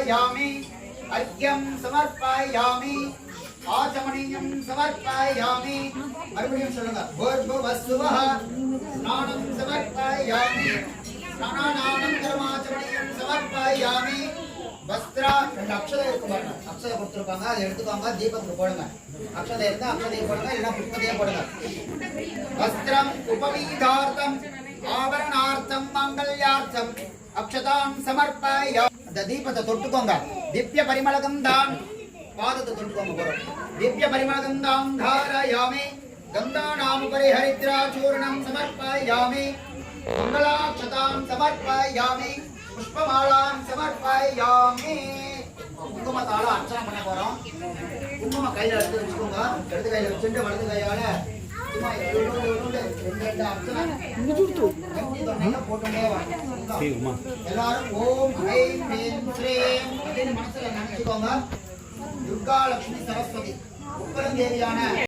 समर्पयामि अर्घ्यं समर्पयामि आचमनीयं समर्पयामि मறுபடியும் சொல்லுங்க भूर्भुवस्सुवः स्नानं समर्पयामि स्नानानन्तरम् आचमनीयं समर्पयामि वस्त्रा ரெண்டு அக்ஷதை இருக்கு பாருங்க அக்ஷதை கொடுத்துருப்பாங்க அதை எடுத்துக்கோங்க தீபத்துக்கு போடுங்க அக்ஷதை இருந்தா அக்ஷதையை போடுங்க இல்லைன்னா புஷ்பத்தையே போடுங்க வஸ்திரம் உபவீதார்த்தம் ஆவரணார்த்தம் மங்கல்யார்த்தம் அக்ஷதாம் சமர்ப்பயாமி அந்த தீபத்தை தொட்டுக்கோங்க திவ்ய பரிமளகந்தாம் பாதத்தை தொட்டுக்கோங்க போறோம் திவ்ய பரிமளகந்தாம் தாரயாமி கந்தானாம் உபரி ஹரித்ராச்சூர்ணம் சமர்ப்பயாமி மங்களாக்ஷதாம் சமர்ப்பயாமி புஷ்பமாலாம் சமர்ப்பயாமி குங்குமத்தால அர்ச்சனை பண்ண போறோம் குங்கும கையில எடுத்து வச்சுக்கோங்க இடது கையில வச்சுட்டு வலது கையால சும்மா ரெண்டு அர்ச்சனை போட்டுட்டே வாங்க எல்லாரும் ஓம் ஐம் ஹ்ரீம் ஸ்ரீம் அப்படின்னு மனசுல நினைச்சுக்கோங்க துர்கா லட்சுமி சரஸ்வதி உப்பரம் தேவியான